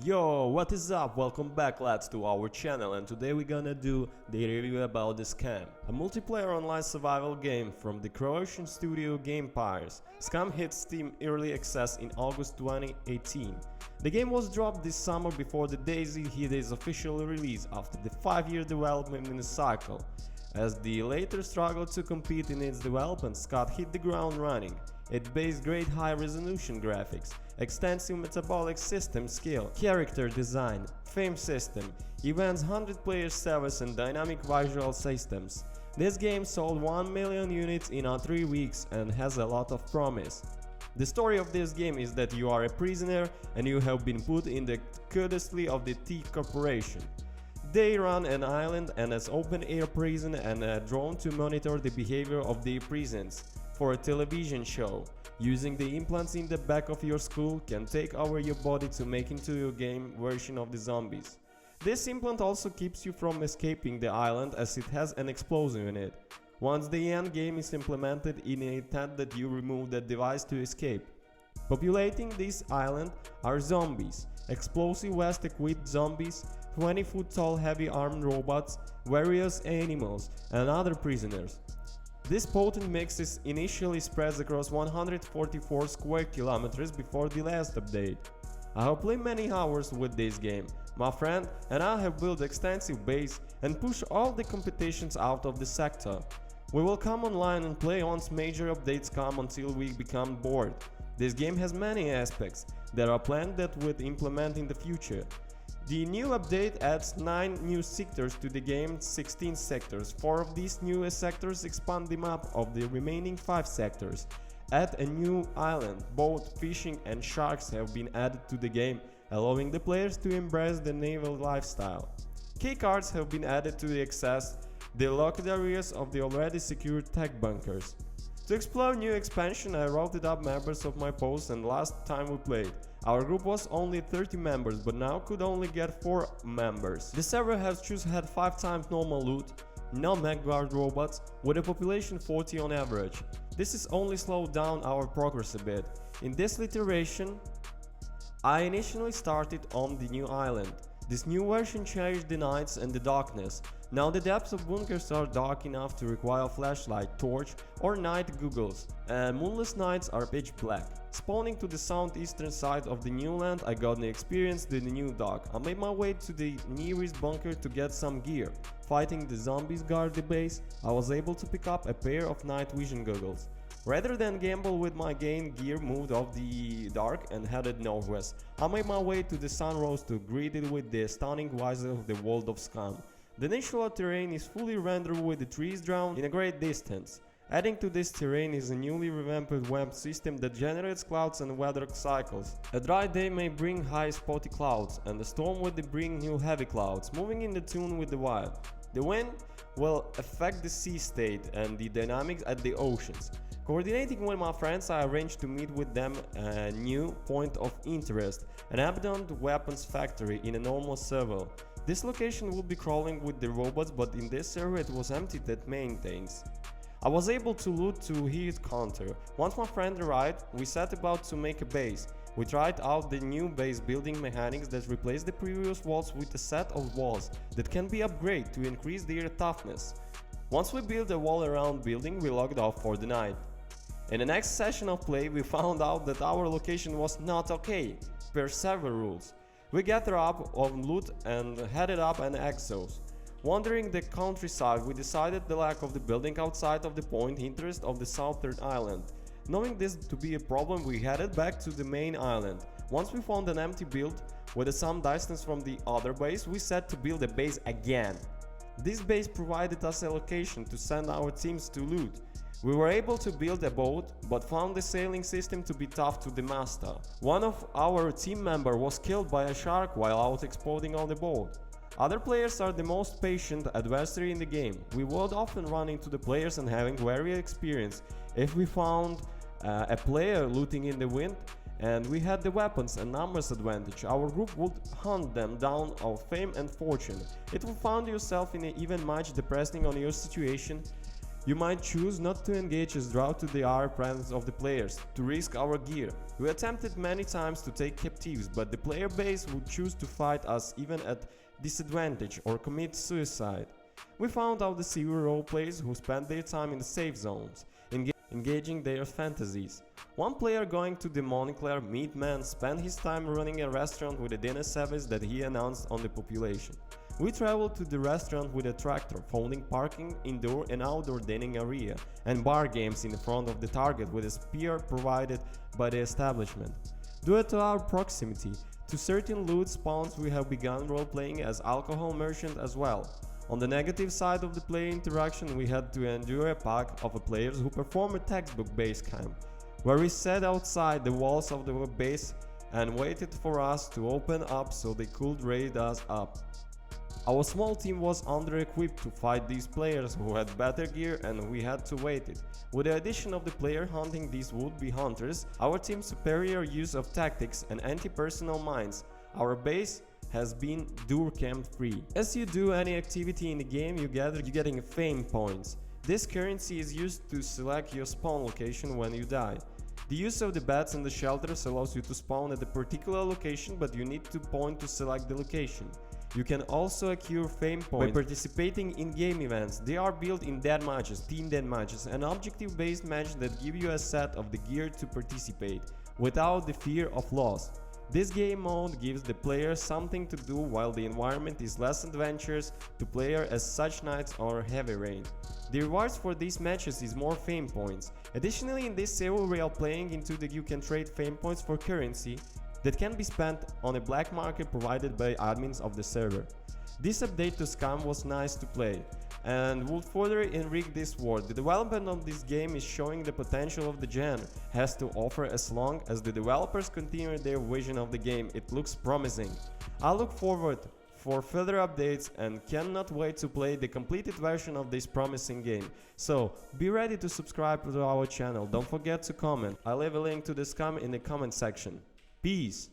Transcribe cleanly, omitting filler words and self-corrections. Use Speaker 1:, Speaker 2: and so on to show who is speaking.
Speaker 1: Yo, what is up? Welcome back lads to our channel, and today we're gonna do the review about the Scum, a multiplayer online survival game from the Croatian studio Gameempires. Scum hit Steam Early Access in August 2018. The game was dropped this summer before the DayZ hit its official release after the 5-year development cycle. As the later struggled to compete in its development, Scott hit the ground running. It based great high-resolution graphics, extensive metabolic system skill, character design, fame system, events, 100-player servers and dynamic visual systems. This game sold 1 million units in 3 weeks and has a lot of promise. The story of this game is that you are a prisoner and you have been put in the custody of the T Corporation. They run an island and an open-air prison and a drone to monitor the behavior of the prisoners for a television show. Using the implants in the back of your skull can take over your body to make into your game version of the zombies. This implant also keeps you from escaping the island as it has an explosive in it. Once the end game is implemented in the intent that you remove the device to escape. Populating this island are zombies, explosive vest-equipped zombies, 20-foot tall heavy armed robots, various animals, and other prisoners. This potent mix is initially spread across 144 square kilometers before the last update. I have played many hours with this game. My friend and I have built extensive base and pushed all the competitions out of the sector. We will come online and play once major updates come until we become bored. This game has many aspects that are planned that would implement in the future. The new update adds 9 new sectors to the game's 16 sectors. 4 of these new sectors expand the map of the remaining 5 sectors. Add a new island. Both fishing and sharks have been added to the game, allowing the players to embrace the naval lifestyle. Key cards have been added to access the locked areas of the already secured tech bunkers. To explore new expansion, I routed up members of my post, and last time we played, our group was only 30 members, but now could only get 4 members. The server has just had 5 times normal loot, no mech guard robots, with a population 40 on average. This has only slowed down our progress a bit. In this iteration, I initially started on the new island. This new version changed the nights and the darkness. Now the depths of bunkers are dark enough to require flashlight, torch or night goggles, and moonless nights are pitch black. Spawning to the southeastern side of the new land, I got the experience in the new dock. I made my way to the nearest bunker to get some gear. Fighting the zombies guard the base, I was able to pick up a pair of night vision goggles. Rather than gamble with my game gear, moved off the dark and headed northwest. I made my way to the sunrose to greet it with the stunning visor of the world of Scum. The natural terrain is fully rendered with the trees drawn in a great distance. Adding to this terrain is a newly revamped web system that generates clouds and weather cycles. A dry day may bring high spotty clouds, and a storm will bring new heavy clouds, moving in the tune with the wind. The wind will affect the sea state and the dynamics at the oceans. Coordinating with my friends, I arranged to meet with them a new point of interest, an abandoned weapons factory in a normal server. This location will be crawling with the robots, but in this server it was empty that maintains. I was able to loot to his counter. Once my friend arrived, we set about to make a base. We tried out the new base building mechanics that replace the previous walls with a set of walls that can be upgraded to increase their toughness. Once we built a wall around building, we logged off for the night. In the next session of play, we found out that our location was not okay, per server rules. We gathered up on loot and headed up an exos. Wandering the countryside, we decided the lack of the building outside of the point interest of the southern island. Knowing this to be a problem, we headed back to the main island. Once we found an empty build with some distance from the other base, we set to build a base again. This base provided us a location to send our teams to loot. We were able to build a boat, but found the sailing system to be tough to the master. One of our team members was killed by a shark while out exploring on the boat. Other players are the most patient adversary in the game. We would often run into the players and having varied experience. If we found a player looting in the wind and we had the weapons and numbers advantage, our group would hunt them down of fame and fortune. It will find yourself in an even much depressing on your situation. You might choose not to engage as draw to the our presence of the players, to risk our gear. We attempted many times to take captives, but the player base would choose to fight us even at disadvantage or commit suicide. We found out the severe role players who spent their time in the safe zones, engaging their fantasies. One player going to the Montclair Meat Man spent his time running a restaurant with a dinner service that he announced on the population. We traveled to the restaurant with a tractor, folding parking, indoor and outdoor dining area, and bar games in front of the target with a spear provided by the establishment. Due to our proximity to certain loot spawns, we have begun role-playing as alcohol merchant as well. On the negative side of the player interaction, we had to endure a pack of players who perform a textbook-based camp, where we sat outside the walls of the base and waited for us to open up so they could raid us up. Our small team was under-equipped to fight these players who had better gear, and we had to wait it. With the addition of the player hunting these would-be hunters, our team's superior use of tactics and anti-personnel mines, our base has been camp free. As you do any activity in the game, you're getting fame points. This currency is used to select your spawn location when you die. The use of the beds and the shelters allows you to spawn at a particular location, but you need to point to select the location. You can also accrue fame points by participating in game events. They are built in deathmatches, team deathmatches, and objective-based matches that give you a set of the gear to participate, without the fear of loss. This game mode gives the player something to do while the environment is less adventurous to player as such nights or heavy rain. The rewards for these matches is more fame points. Additionally, in this server we are playing into you can trade fame points for currency that can be spent on a black market provided by admins of the server. This update to Scum was nice to play and would further enrich this world. The development of this game is showing the potential of the genre has to offer. As long as the developers continue their vision of the game, it looks promising. I look forward for further updates and cannot wait to play the completed version of this promising game. So be ready to subscribe to our channel. Don't forget to comment. I'll leave a link to the Scum in the comment section. Peace!